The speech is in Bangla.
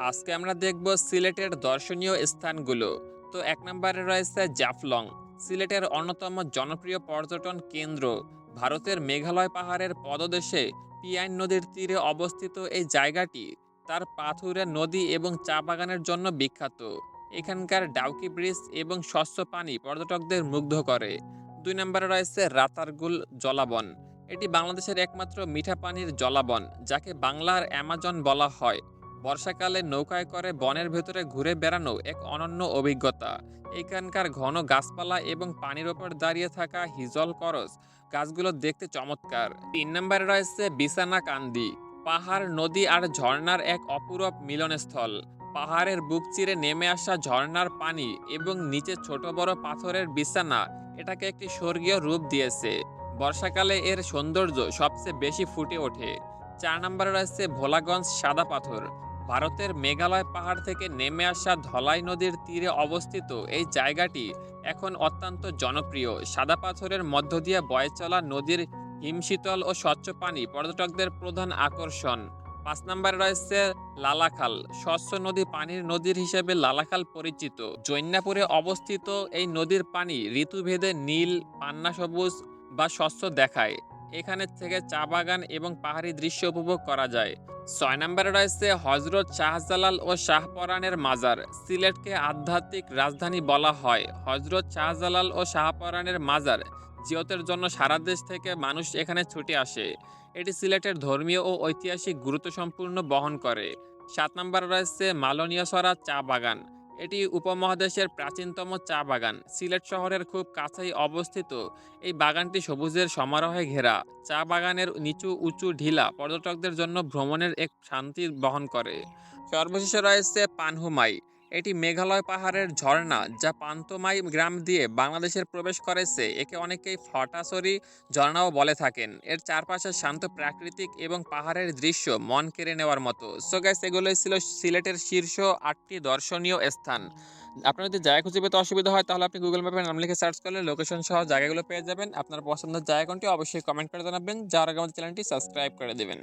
আজকে আমরা দেখব সিলেটের দর্শনীয় স্থানগুলো। তো এক নম্বরে রয়েছে জাফলং, সিলেটের অন্যতম জনপ্রিয় পর্যটন কেন্দ্র। ভারতের মেঘালয় পাহাড়ের পদদেশে পিয়াইন নদীর তীরে অবস্থিত এই জায়গাটি তার পাথুরে নদী এবং চা বাগানের জন্য বিখ্যাত। এখানকার ডাউকি ব্রিজ এবং স্বচ্ছ পানি পর্যটকদের মুগ্ধ করে। দুই নম্বরে রয়েছে রাতারগুল জলাবন। এটি বাংলাদেশের একমাত্র মিঠা পানির জলাবন, যাকে বাংলার অ্যামাজন বলা হয়। বর্ষাকালে নৌকায় করে বনের ভেতরে ঘুরে বেড়ানো এক অনন্য অভিজ্ঞতা। এখানকার ঘন গাছপালা এবং পানির ওপর দাঁড়িয়ে থাকা হিজল করস গাছগুলো দেখতে চমৎকার। 3 নম্বরে রয়েছে বিছানা কান্দি, পাহাড়, নদী আর ঝর্ণার এক অপূরব মিলনস্থল। পাহাড়ের বুক চিরে নেমে আসা ঝর্ণার পানি এবং নিচে ছোট বড় পাথরের বিছানা এটাকে একটি স্বর্গীয় রূপ দিয়েছে। বর্ষাকালে এর সৌন্দর্য সবচেয়ে বেশি ফুটে ওঠে। 4 নম্বরে রয়েছে ভোলাগঞ্জ সাদা পাথর। ভারতের মেঘালয় পাহাড় থেকে নেমে আসা ধলাই নদীর তীরে অবস্থিত এই জায়গাটি এখন অত্যন্ত জনপ্রিয়। সাদা পাথরের মধ্য দিয়ে বয়ে চলা নদীর হিমশীতল ও স্বচ্ছ পানি পর্যটকদের প্রধান আকর্ষণ। 5 নম্বরে রয়েছে লালাখাল, স্বচ্ছ নদী পানির নদীর হিসেবে লালাখাল পরিচিত। জৈন্যাপুরে অবস্থিত এই নদীর পানি ঋতুভেদে নীল, পান্না সবুজ বা স্বচ্ছ দেখায়। এখানে থেকে চা বাগান এবং পাহাড়ি দৃশ্য উপভোগ করা যায়। 6 নম্বরে রয়েছে হজরত শাহজালাল ও শাহপরানের মাজার। সিলেটকে আধ্যাত্মিক রাজধানী বলা হয়। হজরত শাহজালাল ও শাহপরানের মাজার জিয়তের জন্য সারা দেশ থেকে মানুষ এখানে ছুটে আসে। এটি সিলেটের ধর্মীয় ও ঐতিহাসিক গুরুত্ব সম্পূর্ণ বহন করে। 7 নম্বরে রয়েছে মালনীয়সরা চা বাগান। এটি উপমহাদেশের প্রাচীনতম চা বাগান। সিলেট শহরের খুব কাছেই অবস্থিত এই বাগানটি সবুজের সমারোহে ঘেরা। চা বাগানের নিচু উঁচু ঢিলা পর্যটকদের জন্য ভ্রমণের এক শান্তি বহন করে। সর্বশেষে রয়েছে পানহুমাই। এটি মেঘালয় পাহাড়ের ঝর্ণা, যা পান্তমাই গ্রাম দিয়ে বাংলাদেশের প্রবেশ করেছে। একে অনেকেই ফটাসরি ঝর্ণাও বলে থাকেন। এর চারপাশে শান্ত প্রাকৃতিক এবং পাহাড়ের দৃশ্য মন কেড়ে নেওয়ার মতো। সো গাইস, এগুলোই ছিল সিলেটের শীর্ষ 8টি দর্শনীয় স্থান। আপনার যদি জায়গা খুঁজে পেতে অসুবিধা হয়, তাহলে আপনি গুগল ম্যাপে নাম লিখে সার্চ করলে লোকেশন সহ জায়গাগুলো পেয়ে যাবেন। আপনার পছন্দের জায়গা কোনটি অবশ্যই কমেন্ট করে জানাবেন। যার আগে আমাদের চ্যানেলটি সাবস্ক্রাইব করে দেবেন।